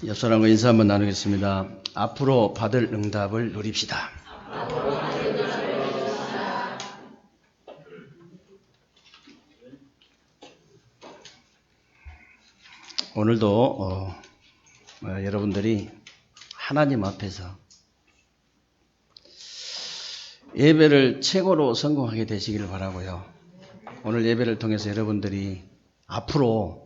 옆 사람과 인사 한번 나누겠습니다. 앞으로 받을 응답을 누립시다. 오늘도 여러분들이 하나님 앞에서 예배를 최고로 성공하게 되시기를 바라고요. 오늘 예배를 통해서 여러분들이 앞으로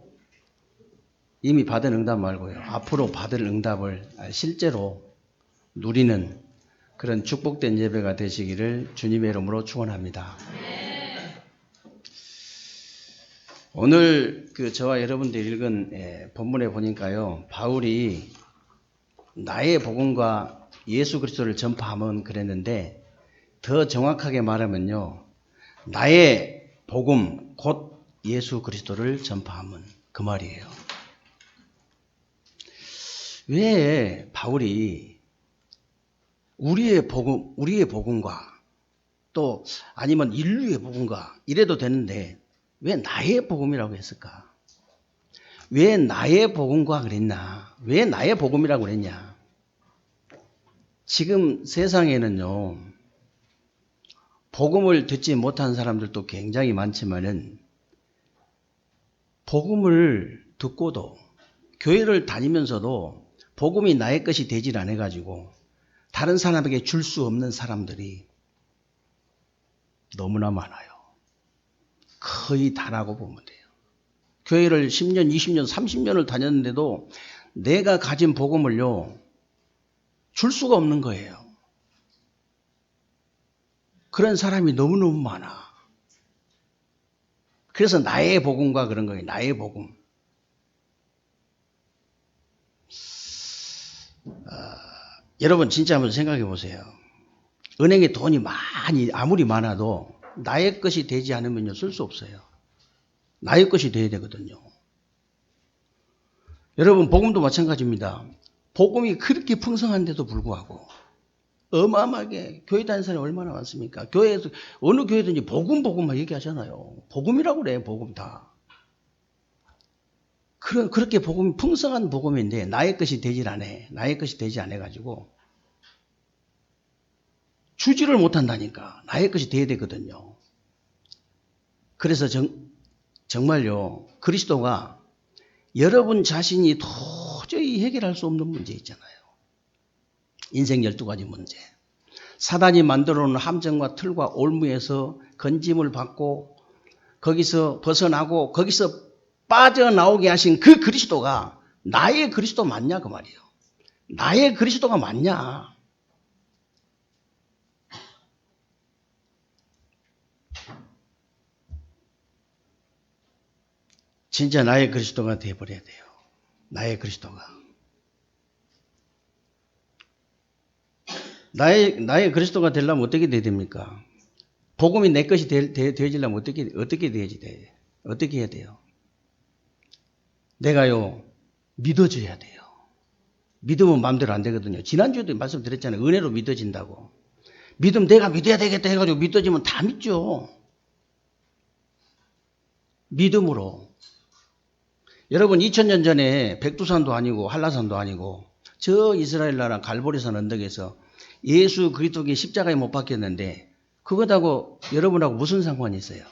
이미 받은 응답 말고요. 앞으로 받을 응답을 실제로 누리는 그런 축복된 예배가 되시기를 주님의 이름으로 축원합니다. 오늘 저와 여러분들이 읽은 본문에 보니까요. 바울이 나의 복음과 예수 그리스도를 전파하면 그랬는데 더 정확하게 말하면요. 나의 복음 곧 예수 그리스도를 전파하면 그 말이에요. 왜 바울이 우리의 복음과 또 아니면 인류의 복음과 이래도 되는데 왜 나의 복음이라고 했을까? 왜 나의 복음과 그랬나? 왜 나의 복음이라고 그랬냐? 지금 세상에는요, 복음을 듣지 못한 사람들도 굉장히 많지만은 복음을 듣고도 교회를 다니면서도 복음이 나의 것이 되질 않아가지고 다른 사람에게 줄 수 없는 사람들이 너무나 많아요. 거의 다라고 보면 돼요. 교회를 10년, 20년, 30년을 다녔는데도 내가 가진 복음을요, 줄 수가 없는 거예요. 그런 사람이 너무너무 많아. 그래서 나의 복음과 그런 거예요. 나의 복음. 여러분 진짜 한번 생각해 보세요. 은행에 돈이 아무리 많아도 나의 것이 되지 않으면요 쓸 수 없어요. 나의 것이 돼야 되거든요. 여러분 복음도 마찬가지입니다. 복음이 그렇게 풍성한데도 불구하고 어마어마하게 교회 다니는 사람이 얼마나 많습니까? 교회에서 어느 교회든지 복음만 얘기하잖아요. 복음이라고 그래. 복음 다. 그렇게 복음이 풍성한 복음인데 나의 것이 되질 않아. 나의 것이 되지 않아가지고 주지를 못한다니까. 나의 것이 돼야 되거든요. 그래서 정말요 그리스도가 여러분 자신이 도저히 해결할 수 없는 문제 있잖아요. 인생 12가지 문제. 사단이 만들어 놓은 함정과 틀과 올무에서 건짐을 받고 거기서 벗어나고 거기서 빠져나오게 하신 그 그리스도가 나의 그리스도 맞냐 그 말이에요. 나의 그리스도가 맞냐. 진짜 나의 그리스도가 되어버려야 돼요. 나의 그리스도가. 나의 그리스도가 되려면 어떻게 돼야 됩니까? 복음이 내 것이 되어지려면 어떻게 돼야지 돼? 어떻게 해야 돼요? 내가요, 믿어줘야 돼요. 믿으면 마음대로 안 되거든요. 지난주에도 말씀드렸잖아요. 은혜로 믿어진다고. 내가 믿어야 되겠다 해가지고 믿어지면 다 믿죠. 믿음으로. 여러분 2000년 전에 백두산도 아니고 한라산도 아니고 저 이스라엘 나라 갈보리산 언덕에서 예수 그리스도께 십자가에 못 박혔는데 그것하고 여러분하고 무슨 상관이 있어요?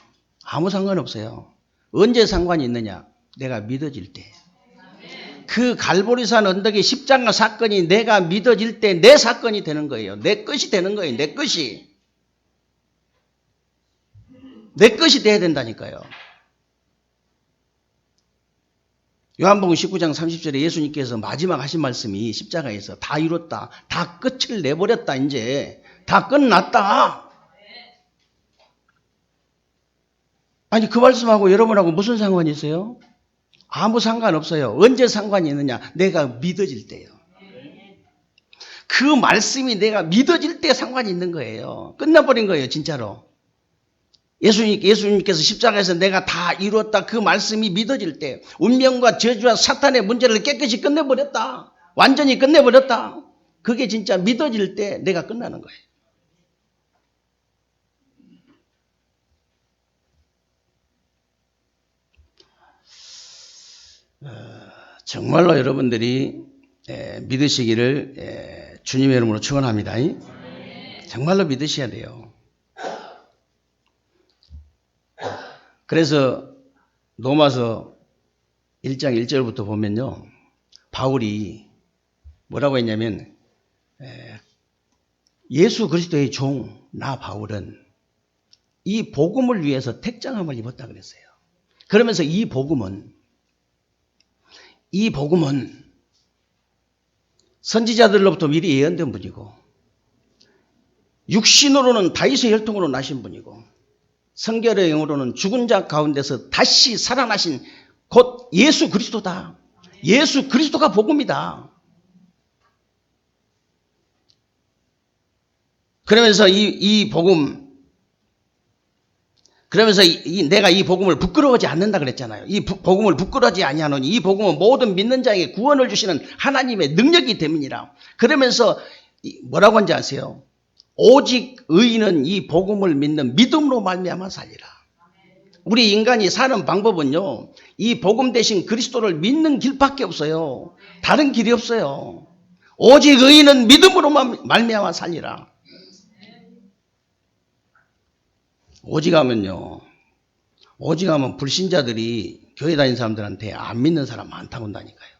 아무 상관없어요. 언제 상관이 있느냐? 내가 믿어질 때. 그 갈보리산 언덕의 십자가 사건이 내가 믿어질 때 내 사건이 되는 거예요. 내 것이 되는 거예요. 내 것이. 내 것이 돼야 된다니까요. 요한복음 19장 30절에 예수님께서 마지막 하신 말씀이 십자가에서 다 이뤘다. 다 끝을 내버렸다. 이제 다 끝났다. 아니 그 말씀하고 여러분하고 무슨 상관이 있어요? 아무 상관없어요. 언제 상관이 있느냐? 내가 믿어질 때요. 그 말씀이 내가 믿어질 때 상관이 있는 거예요. 끝나버린 거예요. 진짜로. 예수님께서 십자가에서 내가 다 이루었다. 그 말씀이 믿어질 때 운명과 저주와 사탄의 문제를 깨끗이 끝내버렸다. 완전히 끝내버렸다. 그게 진짜 믿어질 때 내가 끝나는 거예요. 정말로 여러분들이 믿으시기를 주님의 이름으로 축원합니다. 정말로 믿으셔야 돼요. 그래서 로마서 1장 1절부터 보면요, 바울이 뭐라고 했냐면 예수 그리스도의 종 나 바울은 이 복음을 위해서 택장함을 입었다 그랬어요. 그러면서 이 복음은 선지자들로부터 미리 예언된 분이고, 육신으로는 다윗의 혈통으로 나신 분이고, 성결의 영으로는 죽은 자 가운데서 다시 살아나신 곧 예수 그리스도다. 예수 그리스도가 복음이다. 그러면서 이 복음, 그러면서 내가 이 복음을 부끄러워하지 않는다 그랬잖아요. 이 복음을 부끄러워하지 아니하노니 이 복음은 모든 믿는 자에게 구원을 주시는 하나님의 능력이 됨이니라. 그러면서 뭐라고 한지 아세요? 오직 의인은 이 복음을 믿는 믿음으로 말미암아 살리라. 우리 인간이 사는 방법은요, 이 복음 대신 그리스도를 믿는 길밖에 없어요. 다른 길이 없어요. 오직 의인은 믿음으로 말미암아 살리라. 오직 하면 불신자들이 교회 다니는 사람들한테 안 믿는 사람 많다고 한다니까요.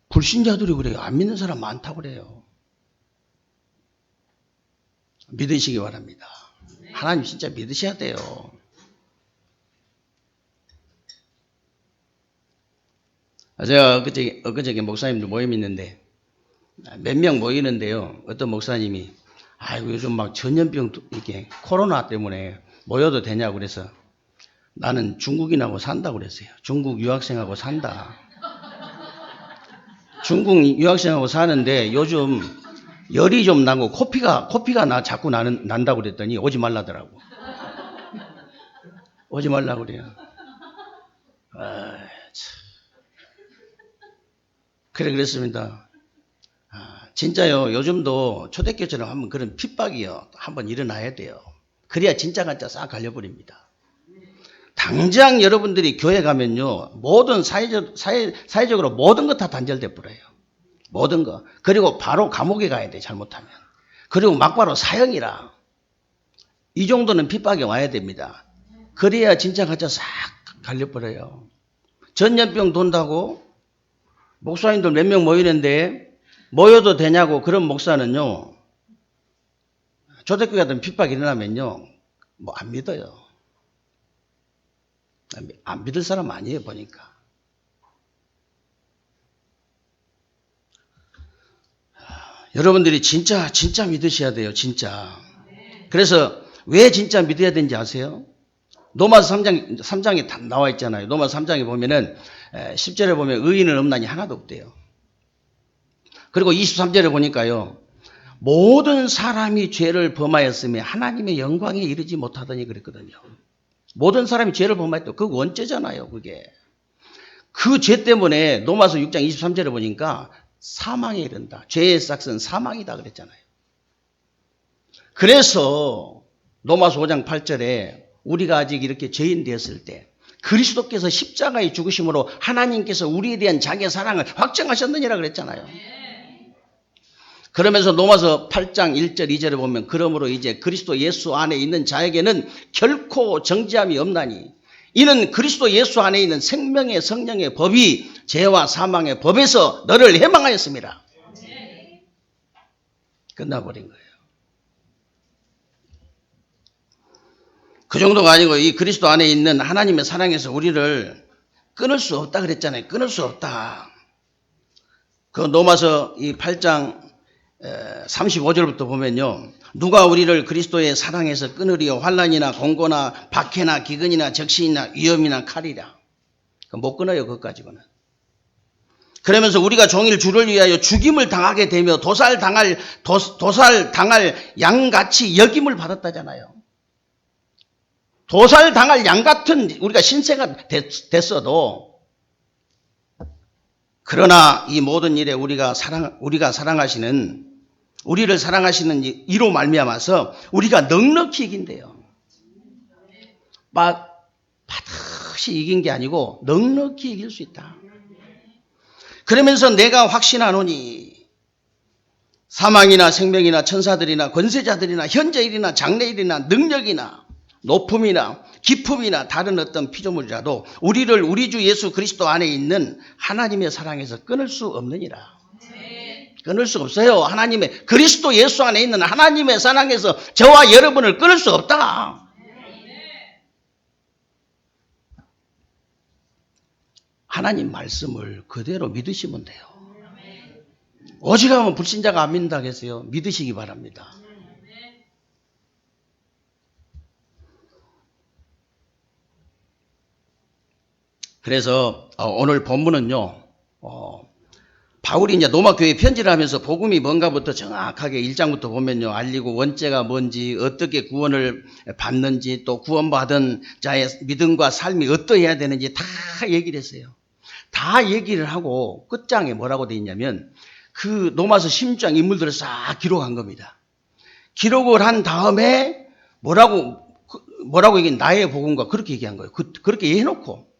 불신자들이 그래요. 안 믿는 사람 많다고 그래요. 믿으시기 바랍니다. 하나님 진짜 믿으셔야 돼요. 제가 엊그저께 목사님들 모임 있는데 몇 명 모이는데요. 어떤 목사님이 아이고 요즘 막 전염병 이렇게 코로나 때문에 모여도 되냐고 그래서 나는 중국인하고 산다고 그랬어요. 중국 유학생하고 산다. 중국 유학생하고 사는데 요즘 열이 좀 나고 코피가 자꾸 난다고 그랬더니 오지 말라더라고. 오지 말라고 그래요. 그랬습니다. 진짜요. 요즘도 초대교회처럼 한번 그런 핍박이요. 한번 일어나야 돼요. 그래야 진짜 가짜 싹 갈려버립니다. 당장 여러분들이 교회 가면요, 모든 사회적으로 모든 것 다 단절돼 버려요. 모든 거. 그리고 바로 감옥에 가야 돼, 잘못하면. 그리고 막바로 사형이라. 이 정도는 핍박이 와야 됩니다. 그래야 진짜 가짜 싹 갈려버려요. 전염병 돈다고 목사님들 몇 명 모이는데 모여도 되냐고 그런 목사는요, 초대교회 같은 핍박이 일어나면요, 뭐 안 믿어요. 안 믿을 사람 아니에요, 보니까. 여러분들이 진짜 믿으셔야 돼요, 진짜. 그래서 왜 진짜 믿어야 되는지 아세요? 로마서 3장에 다 나와 있잖아요. 로마서 3장에 보면은 10절에 보면 의인은 없나니 하나도 없대요. 그리고 23절에 보니까요, 모든 사람이 죄를 범하였으며 하나님의 영광에 이르지 못하더니 그랬거든요. 모든 사람이 죄를 범하였다. 그 원죄잖아요, 그게. 그 죄 때문에 로마서 6장 23절에 보니까 사망에 이른다. 죄의 싹은 사망이다 그랬잖아요. 그래서 로마서 5장 8절에 우리가 아직 이렇게 죄인 되었을 때 그리스도께서 십자가의 죽으심으로 하나님께서 우리에 대한 자기의 사랑을 확정하셨느니라 그랬잖아요. 그러면서 로마서 8장 1절 2절에 보면 그러므로 이제 그리스도 예수 안에 있는 자에게는 결코 정죄함이 없나니 이는 그리스도 예수 안에 있는 생명의 성령의 법이 죄와 사망의 법에서 너를 해방하였습니다. 끝나버린 거예요. 그 정도가 아니고 이 그리스도 안에 있는 하나님의 사랑에서 우리를 끊을 수 없다 그랬잖아요. 끊을 수 없다. 그 로마서 이 8장 35절부터 보면요, 누가 우리를 그리스도의 사랑에서 끊으리요? 환난이나 공고나 박해나 기근이나 적신이나 위험이나 칼이라. 못 끊어요, 그것까지는. 그러면서 우리가 종일 주를 위하여 죽임을 당하게 되며 도살 당할 양같이 여김을 받았다잖아요. 도살 당할 양 같은 우리가 신세가 됐어도, 그러나 이 모든 일에 우리를 사랑하시는 이로 말미암아서 우리가 넉넉히 이긴대요. 막 반드시 이긴 게 아니고 넉넉히 이길 수 있다. 그러면서 내가 확신하노니 사망이나 생명이나 천사들이나 권세자들이나 현재일이나 장래일이나 능력이나 높음이나 기품이나 다른 어떤 피조물이라도 우리를 우리 주 예수 그리스도 안에 있는 하나님의 사랑에서 끊을 수 없느니라. 끊을 수 없어요. 하나님의 그리스도 예수 안에 있는 하나님의 사랑에서 저와 여러분을 끊을 수 없다. 하나님 말씀을 그대로 믿으시면 돼요. 오직하면 불신자가 안 믿는다 했어요. 믿으시기 바랍니다. 그래서 오늘 본문은요. 바울이 이제 로마 교회 편지를 하면서 복음이 뭔가부터 정확하게 1장부터 보면요. 알리고 원죄가 뭔지, 어떻게 구원을 받는지, 또 구원받은 자의 믿음과 삶이 어떠해야 되는지 다 얘기를 했어요. 다 얘기를 하고 끝장에 뭐라고 돼 있냐면 그 로마서 16장 인물들을 싹 기록한 겁니다. 기록을 한 다음에 뭐라고 얘기 나의 복음과 그렇게 얘기한 거예요. 그렇게 해놓고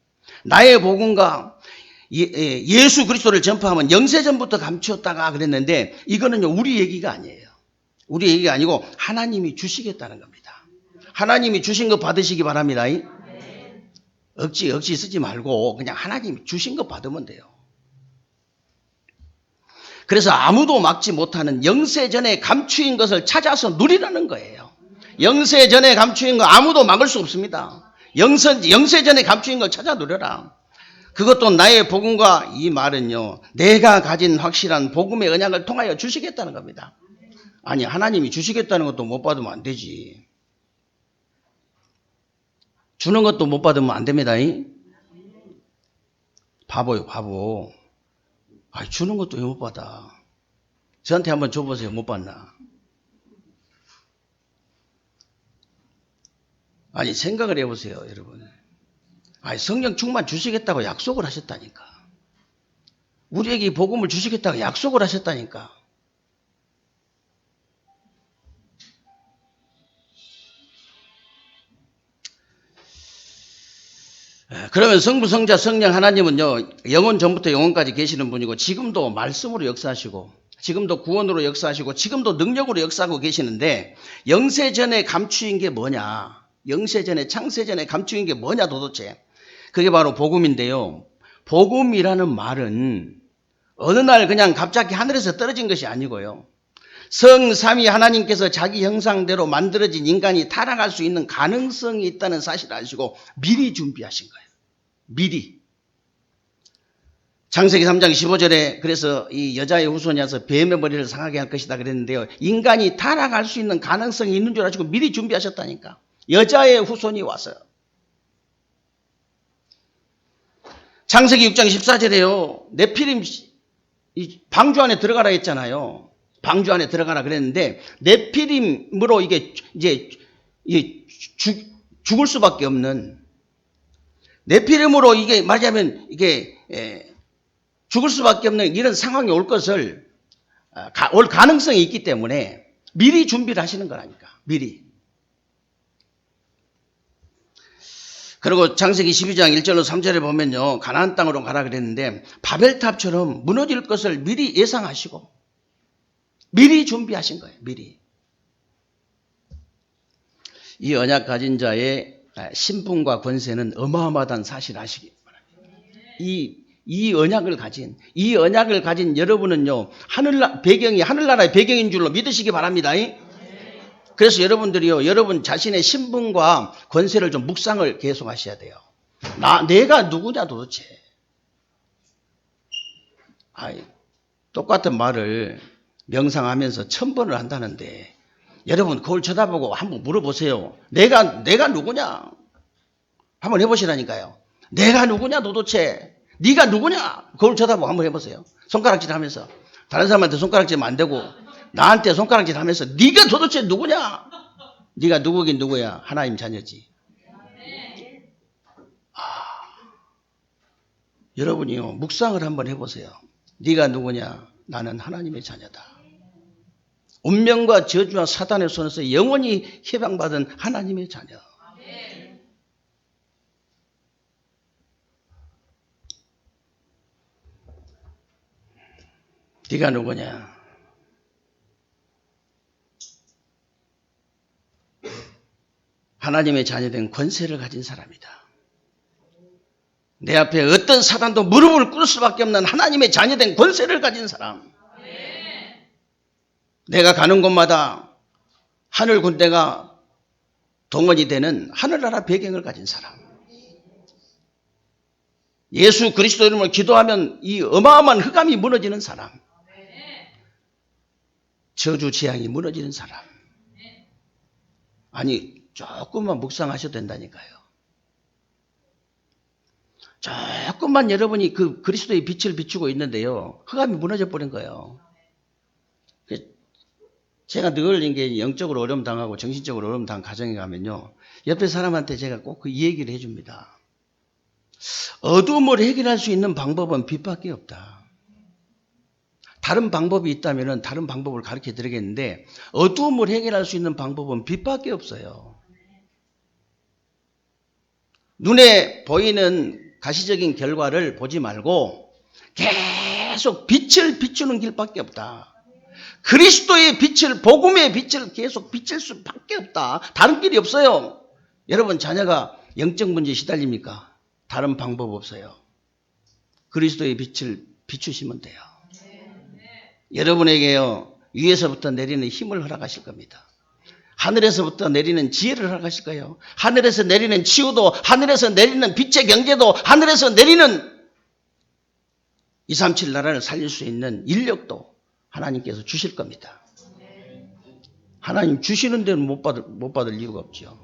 나의 복음과 예수 그리스도를 전파하면 영세전부터 감추었다가 그랬는데 이거는요 우리 얘기가 아니에요. 우리 얘기가 아니고 하나님이 주시겠다는 겁니다. 하나님이 주신 거 받으시기 바랍니다. 억지 쓰지 말고 그냥 하나님이 주신 거 받으면 돼요. 그래서 아무도 막지 못하는 영세전에 감추인 것을 찾아서 누리라는 거예요. 영세전에 감추인 거 아무도 막을 수 없습니다. 영세전에 감추인 걸 찾아 누려라. 그것도 나의 복음과 이 말은요. 내가 가진 확실한 복음의 언약을 통하여 주시겠다는 겁니다. 아니 하나님이 주시겠다는 것도 못 받으면 안 되지. 주는 것도 못 받으면 안 됩니다. 바보요 바보. 주는 것도 왜 못 받아. 저한테 한번 줘보세요. 못 받나. 아니 생각을 해보세요. 여러분. 성령 충만 주시겠다고 약속을 하셨다니까. 우리에게 복음을 주시겠다고 약속을 하셨다니까. 그러면 성부, 성자, 성령 하나님은요. 영원 전부터 영원까지 계시는 분이고 지금도 말씀으로 역사하시고 지금도 구원으로 역사하시고 지금도 능력으로 역사하고 계시는데 영세전에 감추인 게 뭐냐. 영세전에 창세전에 감추인 게 뭐냐 도대체. 그게 바로 복음인데요. 복음이라는 말은 어느 날 그냥 갑자기 하늘에서 떨어진 것이 아니고요. 성삼위 하나님께서 자기 형상대로 만들어진 인간이 타락할 수 있는 가능성이 있다는 사실을 아시고 미리 준비하신 거예요. 미리. 창세기 3장 15절에 그래서 이 여자의 후손이 와서 뱀의 머리를 상하게 할 것이다 그랬는데요. 인간이 타락할 수 있는 가능성이 있는 줄 아시고 미리 준비하셨다니까. 여자의 후손이 와서. 창세기 6장 14절에요. 네피림 방주 안에 들어가라 했잖아요. 방주 안에 들어가라 그랬는데 네피림으로 이게 이제 죽을 수밖에 없는 네피림으로 이게 말하자면 이게 죽을 수밖에 없는 이런 상황이 올 것을 올 가능성이 있기 때문에 미리 준비를 하시는 거라니까. 미리. 그리고 창세기 12장 1절로 3절에 보면요. 가나안 땅으로 가라 그랬는데 바벨탑처럼 무너질 것을 미리 예상하시고 미리 준비하신 거예요. 미리. 이 언약 가진 자의 신분과 권세는 어마어마하다는 사실을 아시기 바랍니다. 이 언약을 가진 여러분은요. 배경이 하늘나라의 배경인 줄로 믿으시기 바랍니다. 그래서 여러분들이요. 여러분 자신의 신분과 권세를 좀 묵상을 계속 하셔야 돼요. 내가 누구냐 도대체. 똑같은 말을 명상하면서 1000번을 한다는데 여러분 거울 쳐다보고 한번 물어보세요. 내가 누구냐? 한번 해보시라니까요. 내가 누구냐 도대체. 네가 누구냐? 거울 쳐다보고 한번 해보세요. 손가락질 하면서. 다른 사람한테 손가락질 안 되고 나한테 손가락질 하면서 네가 도대체 누구냐? 네가 누구긴 누구야? 하나님 자녀지. 여러분이요. 묵상을 한번 해보세요. 네가 누구냐? 나는 하나님의 자녀다. 운명과 저주와 사단의 손에서 영원히 해방받은 하나님의 자녀. 네가 누구냐? 하나님의 자녀된 권세를 가진 사람이다. 내 앞에 어떤 사단도 무릎을 꿇을 수밖에 없는 하나님의 자녀된 권세를 가진 사람. 내가 가는 곳마다 하늘 군대가 동원이 되는 하늘나라 배경을 가진 사람. 예수 그리스도 이름으로 기도하면 이 어마어마한 흑암이 무너지는 사람. 저주 재앙이 무너지는 사람. 아니 조금만 묵상하셔도 된다니까요. 조금만 여러분이 그 그리스도의 빛을 비추고 있는데요. 흑암이 무너져 버린 거예요. 제가 늘 이게 영적으로 어려움 당하고 정신적으로 어려움 당한 가정에 가면요. 옆에 사람한테 제가 꼭 그 얘기를 해줍니다. 어둠을 해결할 수 있는 방법은 빛밖에 없다. 다른 방법이 있다면 다른 방법을 가르쳐 드리겠는데 어둠을 해결할 수 있는 방법은 빛밖에 없어요. 눈에 보이는 가시적인 결과를 보지 말고 계속 빛을 비추는 길밖에 없다. 그리스도의 빛을, 복음의 빛을 계속 비칠 수밖에 없다. 다른 길이 없어요. 여러분 자녀가 영적 문제에 시달립니까? 다른 방법 없어요. 그리스도의 빛을 비추시면 돼요. 여러분에게요 위에서부터 내리는 힘을 허락하실 겁니다. 하늘에서부터 내리는 지혜를 허락하실 거예요. 하늘에서 내리는 치유도, 하늘에서 내리는 빛의 경제도, 하늘에서 내리는 237 나라를 살릴 수 있는 인력도 하나님께서 주실 겁니다. 하나님 주시는 데는 못 받을 이유가 없죠.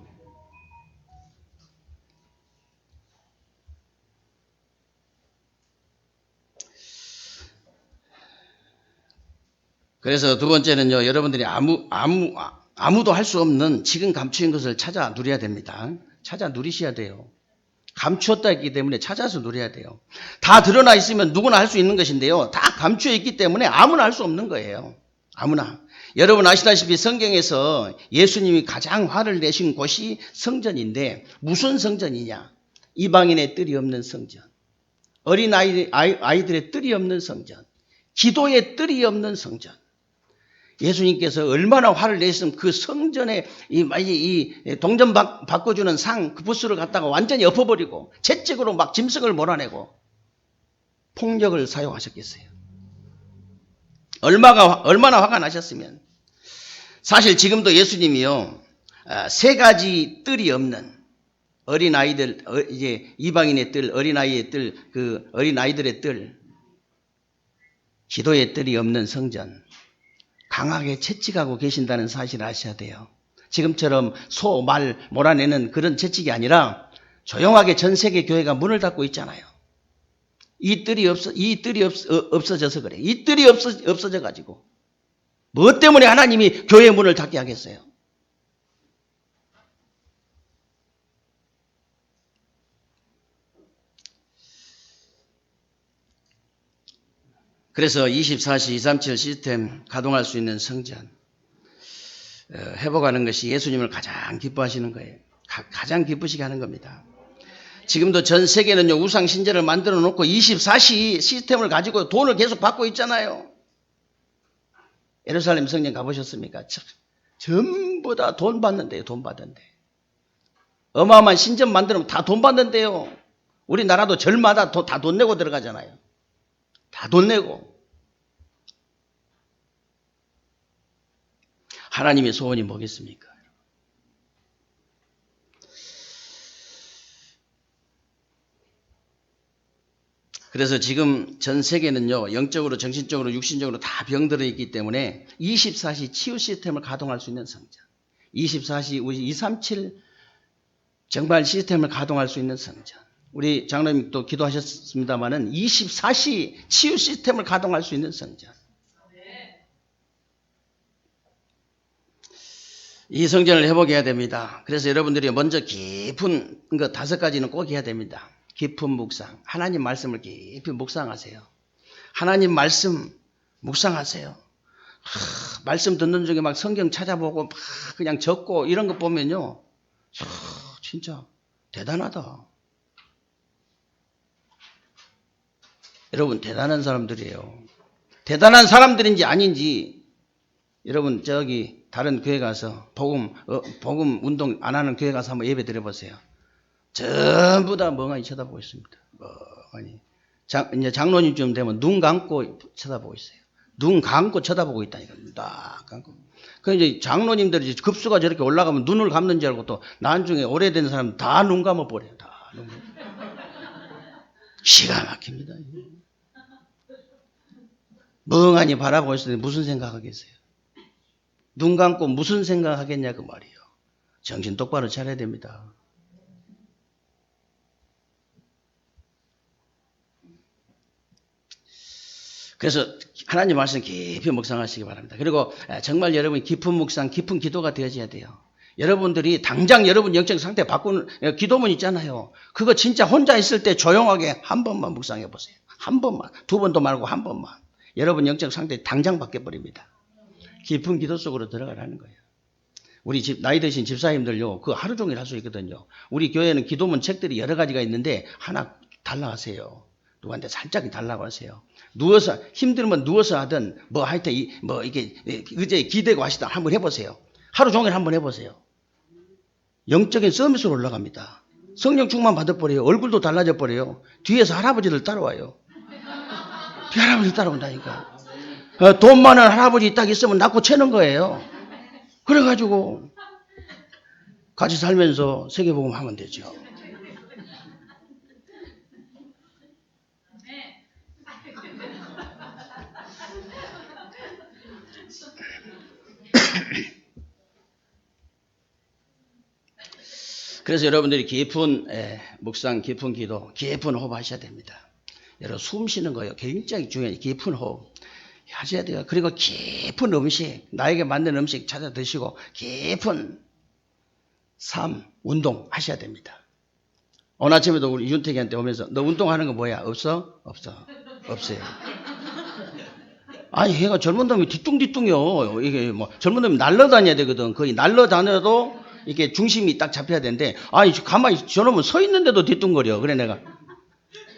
그래서 두 번째는요, 여러분들이 아무도 할 수 없는 지금 감추인 것을 찾아 누려야 됩니다. 찾아 누리셔야 돼요. 감추었다 했기 때문에 찾아서 누려야 돼요. 다 드러나 있으면 누구나 할 수 있는 것인데요. 다 감추어 있기 때문에 아무나 할 수 없는 거예요. 아무나. 여러분 아시다시피 성경에서 예수님이 가장 화를 내신 곳이 성전인데 무슨 성전이냐? 이방인의 뜰이 없는 성전. 어린 아이들의 뜰이 없는 성전. 기도의 뜰이 없는 성전. 예수님께서 얼마나 화를 내셨으면 그 성전에 이 동전 바꿔주는 상, 그 부스를 갖다가 완전히 엎어버리고 채찍으로 막 짐승을 몰아내고 폭력을 사용하셨겠어요. 얼마나 화가 나셨으면. 사실 지금도 예수님이요, 세 가지 뜰이 없는 어린아이들, 이제 이방인의 뜰, 어린아이의 뜰, 그 어린아이들의 뜰, 기도의 뜰이 없는 성전, 강하게 채찍하고 계신다는 사실을 아셔야 돼요. 지금처럼 소, 말 몰아내는 그런 채찍이 아니라 조용하게 전 세계 교회가 문을 닫고 있잖아요. 이 뜰이 없어져서 그래. 이 뜰이 없어져 가지고 무엇 때문에 하나님이 교회 문을 닫게 하겠어요? 그래서 24시 237 시스템 가동할 수 있는 성전 회복하는 것이 예수님을 가장 기뻐하시는 거예요. 가장 기쁘시게 하는 겁니다. 지금도 전 세계는요, 우상 신전을 만들어 놓고 24시 시스템을 가지고 돈을 계속 받고 있잖아요. 예루살렘 성전 가보셨습니까? 전부 다 돈 받는데요, 돈 받는데. 어마어마한 신전 만들면 다 돈 받는데요. 우리나라도 절마다 다 돈 내고 들어가잖아요. 다 돈 내고. 하나님의 소원이 뭐겠습니까? 그래서 지금 전 세계는요, 영적으로, 정신적으로, 육신적으로 다 병들어 있기 때문에 24시 치유 시스템을 가동할 수 있는 성전, 24시 우리 237 정말 시스템을 가동할 수 있는 성전. 우리 장로님도 기도하셨습니다마는 24시 치유 시스템을 가동할 수 있는 성전. 이 성전을 회복해야 됩니다. 그래서 여러분들이 먼저 깊은 거 5가지는 꼭 해야 됩니다. 깊은 묵상. 하나님 말씀을 깊이 묵상하세요. 하나님 말씀 묵상하세요. 말씀 듣는 중에 막 성경 찾아보고 막 그냥 적고 이런 거 보면요. 진짜 대단하다. 여러분 대단한 사람들이에요. 대단한 사람들인지 아닌지 여러분 저기 다른 교회 가서 복음 운동 안 하는 교회 가서 한번 예배 드려보세요. 전부 다 멍하니 쳐다보고 있습니다. 멍하니. 이제 장로님쯤 되면 눈 감고 쳐다보고 있어요. 눈 감고 쳐다보고 있다니까. 딱 감고. 그 이제 장로님들이 급수가 저렇게 올라가면 눈을 감는 줄 알고 또 나중에 오래된 사람 다 눈 감아 버려요. 다 눈 감아. 기가 막힙니다. 멍하니 바라보고 있으니 무슨 생각하겠어요? 눈 감고 무슨 생각하겠냐 그 말이에요. 정신 똑바로 차려야 됩니다. 그래서 하나님 말씀 깊이 묵상하시기 바랍니다. 그리고 정말 여러분 깊은 묵상, 깊은 기도가 되어져야 돼요. 여러분들이 당장 여러분 영적 상태 바꾸는 기도문 있잖아요. 그거 진짜 혼자 있을 때 조용하게 한 번만 묵상해 보세요. 한 번만, 두 번도 말고 한 번만. 여러분 영적 상태 당장 바뀌어버립니다. 깊은 기도 속으로 들어가라는 거예요. 우리 나이 드신 집사님들요, 그거 하루 종일 할 수 있거든요. 우리 교회는 기도문 책들이 여러 가지가 있는데 하나 달라 하세요. 누구한테 살짝 달라고 하세요. 누워서 힘들면 누워서 하든 뭐 하여튼 이게 의자에 기대고 하시다 한번 해보세요. 하루 종일 한번 해보세요. 영적인 서밋으로 올라갑니다. 성령 충만 받아버려요. 얼굴도 달라져 버려요. 뒤에서 할아버지들 따라와요. 할아버지 따라온다니까. 돈 많은 할아버지 딱 있으면 낳고 채는 거예요. 그래가지고 같이 살면서 세계복음 하면 되죠. 그래서 여러분들이 깊은 묵상, 깊은 기도, 깊은 호흡 하셔야 됩니다. 여러분 숨 쉬는 거예요. 굉장히 중요해요. 깊은 호흡 하셔야 돼요. 그리고 깊은 음식, 나에게 맞는 음식 찾아 드시고 깊은 삶, 운동 하셔야 됩니다. 오늘 아침에도 우리 윤택이한테 오면서 너 운동하는 거 뭐야? 없어? 없어요. 아니 얘가 젊은 놈이 뒤뚱뒤뚱이요. 이게 뭐 젊은 놈이 날라다녀야 되거든. 거의 날라다녀도 이게 중심이 딱 잡혀야 되는데 아니 가만히 저놈은 서 있는데도 뒤뚱거려. 그래 내가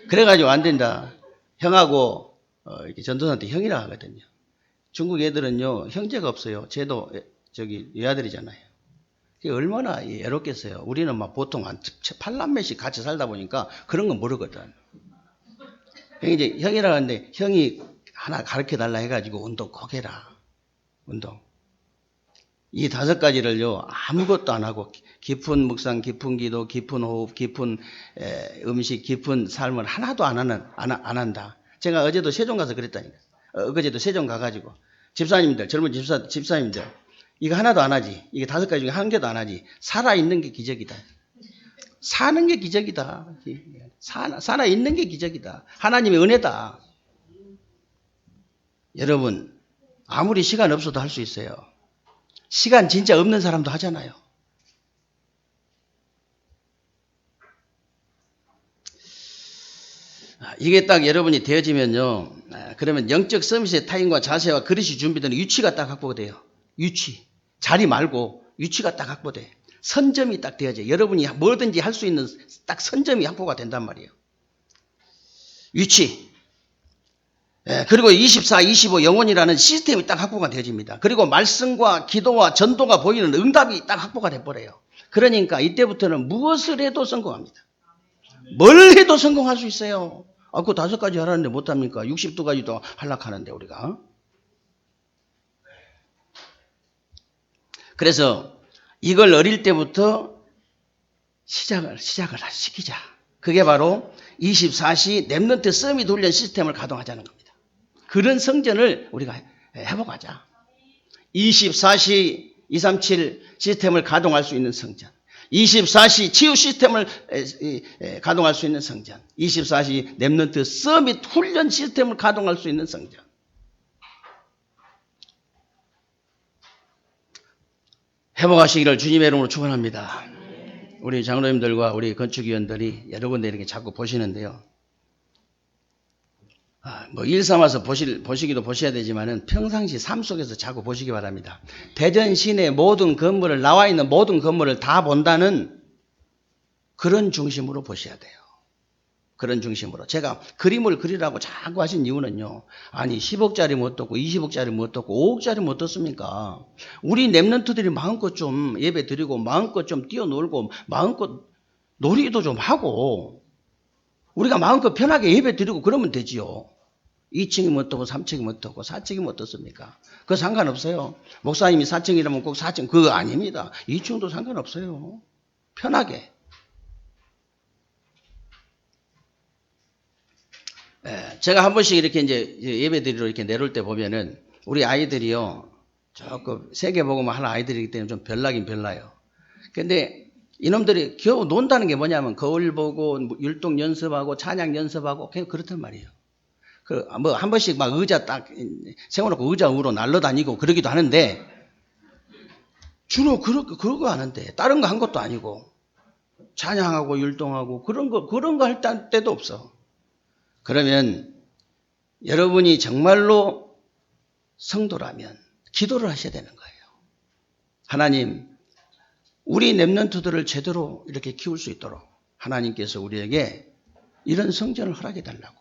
그래가지고 안 된다. 형하고 이렇게 전도사한테 형이라 하거든요. 중국 애들은요 형제가 없어요. 쟤도 저기 여아들이잖아요. 얼마나 애롭겠어요. 우리는 막 보통 한 8남매씩 같이 살다 보니까 그런 건 모르거든. 이제 형이라 하는데 형이 하나 가르쳐 달라 해가지고 운동 꼭 해라. 운동. 이 5가지를요 아무것도 안 하고 깊은 묵상, 깊은 기도, 깊은 호흡, 깊은 음식, 깊은 삶을 하나도 안 한다. 제가 어제도 세종 가서 그랬다니까. 어제도 세종 가가지고 집사님들, 젊은 집사님들 이거 하나도 안 하지. 이게 5가지 중에 한 개도 안 하지. 살아있는 게 기적이다. 사는 게 기적이다. 살아있는 게 기적이다. 하나님의 은혜다. 여러분 아무리 시간 없어도 할 수 있어요. 시간 진짜 없는 사람도 하잖아요. 이게 딱 여러분이 되어지면요. 그러면 영적 서밋의 타임과 자세와 그릇이 준비되는 위치가 딱 확보돼요. 위치. 자리 말고 위치가 딱 확보돼. 선점이 딱 되어져. 여러분이 뭐든지 할 수 있는 딱 선점이 확보가 된단 말이에요. 위치. 그리고 24, 25 영혼이라는 시스템이 딱 확보가 되어집니다. 그리고 말씀과 기도와 전도가 보이는 응답이 딱 확보가 돼버려요. 그러니까 이때부터는 무엇을 해도 성공합니다. 뭘 해도 성공할 수 있어요. 그 5가지 하라는데 못합니까? 62가지도 하락하는데 우리가. 그래서 이걸 어릴 때부터 시작을 시키자. 그게 바로 24시 랩런트 서밋 훈련 시스템을 가동하자는 겁니다. 그런 성전을 우리가 해보가자. 24시 237 시스템을 가동할 수 있는 성전. 24시 치유 시스템을 가동할 수 있는 성전. 24시 랩런트 서밋 훈련 시스템을 가동할 수 있는 성전. 회복하시기를 주님의 이름으로 축원합니다. 우리 장로님들과 우리 건축위원들이 여러 군데 이렇게 자꾸 보시는데요. 일 삼아서 보시기도 보셔야 되지만은 평상시 삶 속에서 자꾸 보시기 바랍니다. 대전 시내 모든 건물을, 나와 있는 모든 건물을 다 본다는 그런 중심으로 보셔야 돼요. 그런 중심으로. 제가 그림을 그리라고 자꾸 하신 이유는요. 아니 10억짜리 못 얻고 20억짜리 못 얻고 5억짜리 못 얻습니까? 우리 랩런트들이 마음껏 좀 예배 드리고 마음껏 좀 뛰어놀고 마음껏 놀이도 좀 하고 우리가 마음껏 편하게 예배 드리고 그러면 되지요. 2층이 못 얻고 3층이 못 얻고 4층이 못 얻습니까? 그거 상관없어요. 목사님이 4층이라면 꼭 4층 그거 아닙니다. 2층도 상관없어요. 편하게. 제가 한 번씩 이렇게 이제 예배 드리러 이렇게 내려올 때 보면은 우리 아이들이요. 조금 세계 복음을 하는 아이들이기 때문에 좀 별나긴 별나요. 근데 이놈들이 겨우 논다는 게 뭐냐면 거울 보고 율동 연습하고 찬양 연습하고 그냥 그렇단 말이에요. 뭐 한 번씩 막 의자 딱 세워놓고 의자 위로 날라다니고 그러기도 하는데 주로 그러고 하는데 다른 거 한 것도 아니고 찬양하고 율동하고 그런 거 할 때도 없어. 그러면 여러분이 정말로 성도라면 기도를 하셔야 되는 거예요. 하나님, 우리 랩런트들을 제대로 이렇게 키울 수 있도록 하나님께서 우리에게 이런 성전을 허락해 달라고.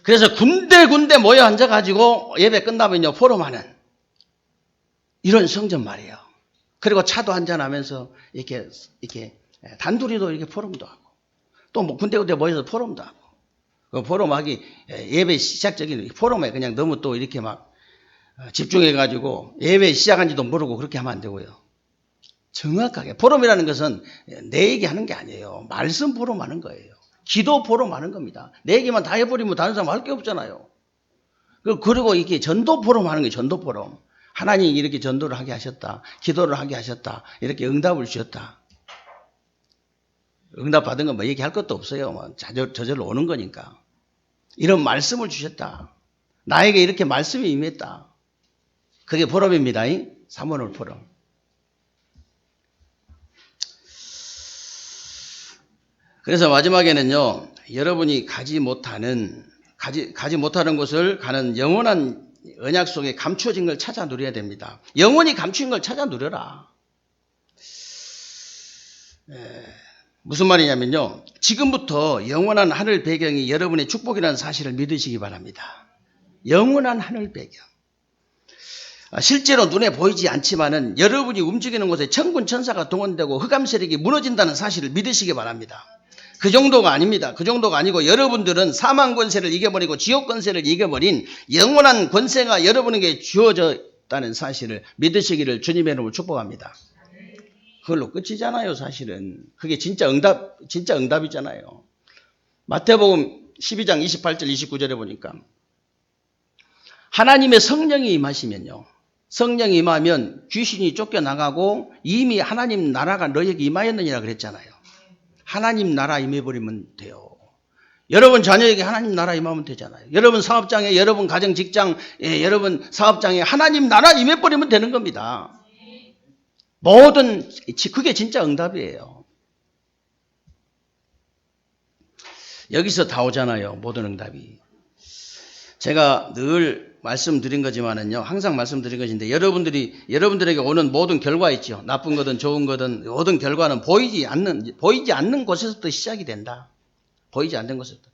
그래서 군데군데 모여 앉아가지고 예배 끝나면요 포럼하는 이런 성전 말이에요. 그리고 차도 한잔하면서 이렇게 단둘이도 이렇게 포럼도 하고 또 뭐 군데군데 모여서 포럼도 하고 그 포럼하기 예배 시작적인 포럼에 그냥 너무 또 이렇게 막 집중해가지고 예배 시작한지도 모르고 그렇게 하면 안 되고요. 정확하게 포럼이라는 것은 내 얘기하는 게 아니에요. 말씀 포럼하는 거예요. 기도 포럼하는 겁니다. 내 얘기만 다 해버리면 다른 사람 할 게 없잖아요. 그리고 이렇게 전도 포럼하는 거예요. 전도 포럼. 하나님이 이렇게 전도를 하게 하셨다. 기도를 하게 하셨다. 이렇게 응답을 주셨다. 응답 받은 건 뭐 얘기할 것도 없어요. 뭐 저절로 오는 거니까. 이런 말씀을 주셨다. 나에게 이렇게 말씀이 임했다. 그게 포럼입니다. 사모놀 포럼. 그래서 마지막에는요. 여러분이 가지 못하는 곳을 가는 영원한 언약 속에 감추어진 걸 찾아 누려야 됩니다. 영원히 감추인 걸 찾아 누려라. 무슨 말이냐면요. 지금부터 영원한 하늘 배경이 여러분의 축복이라는 사실을 믿으시기 바랍니다. 영원한 하늘 배경. 실제로 눈에 보이지 않지만은 여러분이 움직이는 곳에 천군 천사가 동원되고 흑암 세력이 무너진다는 사실을 믿으시기 바랍니다. 그 정도가 아닙니다. 그 정도가 아니고 여러분들은 사망 권세를 이겨버리고 지옥 권세를 이겨버린 영원한 권세가 여러분에게 주어졌다는 사실을 믿으시기를 주님의 이름으로 축복합니다. 그걸로 끝이잖아요, 사실은. 그게 진짜 응답이잖아요. 마태복음 12장 28절 29절에 보니까 하나님의 성령이 임하시면요. 성령이 임하면 귀신이 쫓겨나가고 이미 하나님 나라가 너에게 임하였느니라 그랬잖아요. 하나님 나라 임해버리면 돼요. 여러분 자녀에게 하나님 나라 임하면 되잖아요. 여러분 사업장에, 여러분 가정 직장, 여러분 사업장에 하나님 나라 임해버리면 되는 겁니다. 그게 진짜 응답이에요. 여기서 다 오잖아요. 모든 응답이. 제가 늘 말씀드린 거지만은요. 항상 말씀드린 것인데 여러분들에게 오는 모든 결과 있죠. 나쁜 거든 좋은 거든 모든 결과는 보이지 않는 곳에서부터 시작이 된다. 보이지 않는 곳에서부터.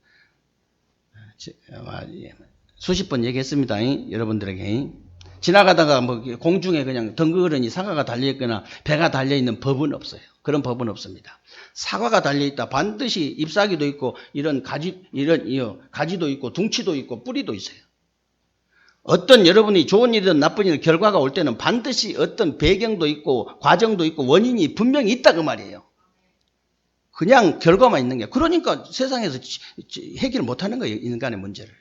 수십 번 얘기했습니다. 여러분들에게. 지나가다가 뭐 공중에 그냥 덩그러니 사과가 달려있거나 배가 달려있는 법은 없어요. 그런 법은 없습니다. 사과가 달려있다. 반드시 잎사귀도 있고 가지도 있고 둥치도 있고 뿌리도 있어요. 어떤 여러분이 좋은 일이든 나쁜 일이든 결과가 올 때는 반드시 어떤 배경도 있고 과정도 있고 원인이 분명히 있다 그 말이에요. 그냥 결과만 있는 게. 그러니까 세상에서 해결 못하는 거예요. 인간의 문제를.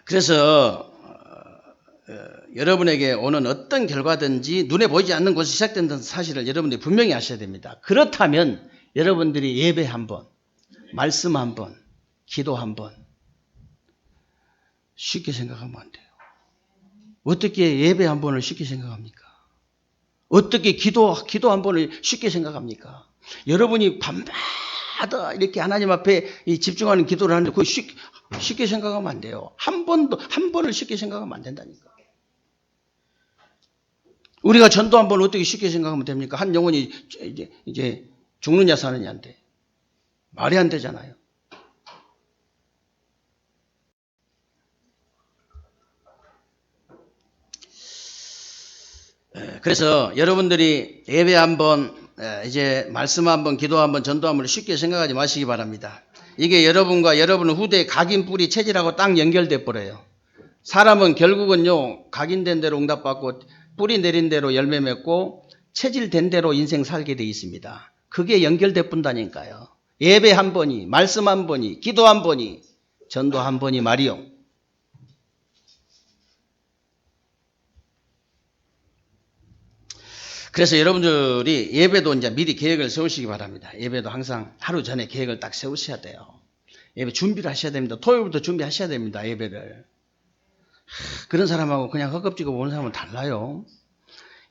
그래서 여러분에게 오는 어떤 결과든지 눈에 보이지 않는 곳에서 시작된다는 사실을 여러분들이 분명히 아셔야 됩니다. 그렇다면 여러분들이 예배 한번, 말씀 한번, 기도 한번 쉽게 생각하면 안 돼요. 어떻게 예배 한 번을 쉽게 생각합니까? 어떻게 기도 한 번을 쉽게 생각합니까? 여러분이 밤마다 이렇게 하나님 앞에 집중하는 기도를 하는데 그거 쉽게 생각하면 안 돼요. 한 번을 쉽게 생각하면 안 된다니까. 우리가 전도 한번 어떻게 쉽게 생각하면 됩니까? 한 영혼이 이제 죽느냐 사느냐인데 말이 안 되잖아요. 그래서 여러분들이 예배 한번, 이제 말씀 한번, 기도 한번, 전도 한번 쉽게 생각하지 마시기 바랍니다. 이게 여러분과 여러분 후대의 각인 뿌리 체질하고 딱 연결돼 버려요. 사람은 결국은요, 각인된 대로 응답받고 뿌리 내린 대로 열매 맺고 체질된 대로 인생 살게 돼 있습니다. 그게 연결돼 뿐다니까요. 예배 한 번이, 말씀 한 번이, 기도 한 번이, 전도 한 번이 말이요. 그래서 여러분들이 예배도 이제 미리 계획을 세우시기 바랍니다. 예배도 항상 하루 전에 계획을 딱 세우셔야 돼요. 예배 준비를 하셔야 됩니다. 토요일부터 준비하셔야 됩니다. 예배를. 그런 사람하고 그냥 헛겁지고 보는 사람은 달라요.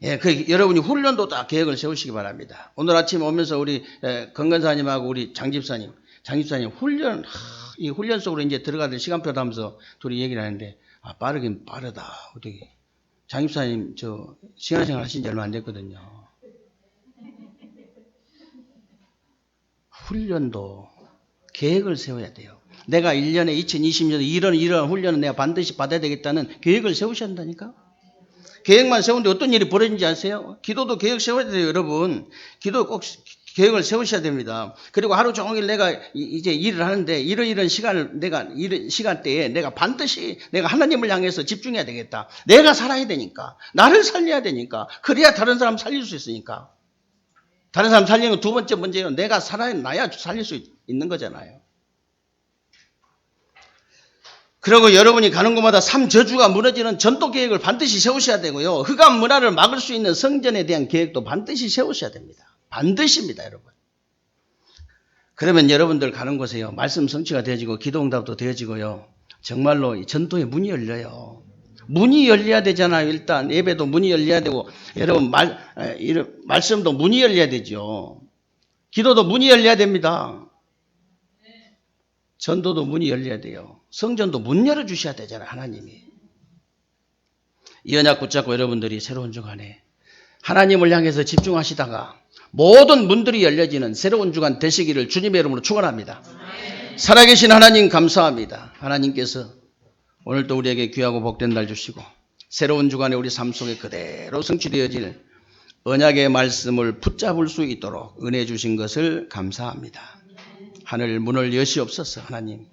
예, 여러분이 훈련도 딱 계획을 세우시기 바랍니다. 오늘 아침 오면서 우리 건건사님하고 우리 장집사님 이 훈련 속으로 이제 들어가는 시간표를 하면서 둘이 얘기를 하는데, 빠르긴 빠르다. 어떻게. 장집사님, 시간생활 하신 지 얼마 안 됐거든요. 훈련도 계획을 세워야 돼요. 내가 1년에 2020년에 이런 훈련은 내가 반드시 받아야 되겠다는 계획을 세우셔야 한다니까? 계획만 세우는데 어떤 일이 벌어진지 아세요? 기도도 계획 세워야 돼요, 여러분. 기도 꼭 계획을 세우셔야 됩니다. 그리고 하루 종일 내가 이제 일을 하는데 이런 시간대에 내가 반드시 내가 하나님을 향해서 집중해야 되겠다. 내가 살아야 되니까. 나를 살려야 되니까. 그래야 다른 사람 살릴 수 있으니까. 다른 사람 살리는 건 두 번째 문제예요. 내가 살아야 살릴 수 있는 거잖아요. 그리고 여러분이 가는 곳마다 삶 저주가 무너지는 전도 계획을 반드시 세우셔야 되고요. 흑암 문화를 막을 수 있는 성전에 대한 계획도 반드시 세우셔야 됩니다. 반드시입니다, 여러분. 그러면 여러분들 가는 곳에요, 말씀 성취가 되어지고 기도 응답도 되어지고요. 정말로 전도의 문이 열려요. 문이 열려야 되잖아요. 일단 예배도 문이 열려야 되고, 여러분 말씀도 문이 열려야 되죠. 기도도 문이 열려야 됩니다. 전도도 문이 열려야 돼요. 성전도 문 열어주셔야 되잖아요, 하나님이. 이 언약 붙잡고 여러분들이 새로운 주간에 하나님을 향해서 집중하시다가 모든 문들이 열려지는 새로운 주간 되시기를 주님의 이름으로 축원합니다. 살아계신 하나님 감사합니다. 하나님께서 오늘도 우리에게 귀하고 복된 날 주시고 새로운 주간에 우리 삶 속에 그대로 성취되어질 언약의 말씀을 붙잡을 수 있도록 은혜 주신 것을 감사합니다. 하늘 문을 여시옵소서. 하나님,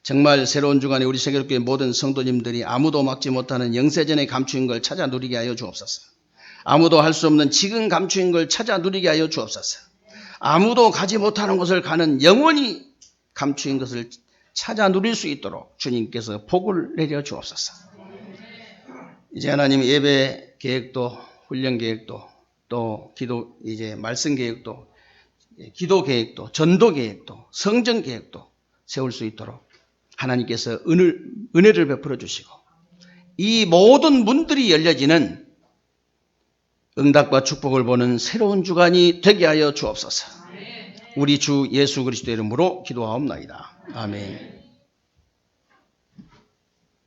정말 새로운 주간에 우리 세계교회 모든 성도님들이 아무도 막지 못하는 영세전에 감추인 걸 찾아 누리게 하여 주옵소서. 아무도 할 수 없는 지금 감추인 걸 찾아 누리게 하여 주옵소서. 아무도 가지 못하는 곳을 가는 영원히 감추인 것을 찾아 누릴 수 있도록 주님께서 복을 내려 주옵소서. 이제 하나님 예배 계획도 훈련 계획도 또 기도 이제 말씀 계획도 기도 계획도 전도 계획도 성전 계획도 세울 수 있도록 하나님께서 은혜를 베풀어 주시고 이 모든 문들이 열려지는 응답과 축복을 보는 새로운 주간이 되게 하여 주옵소서. 우리 주 예수 그리스도의 이름으로 기도하옵나이다. 아멘.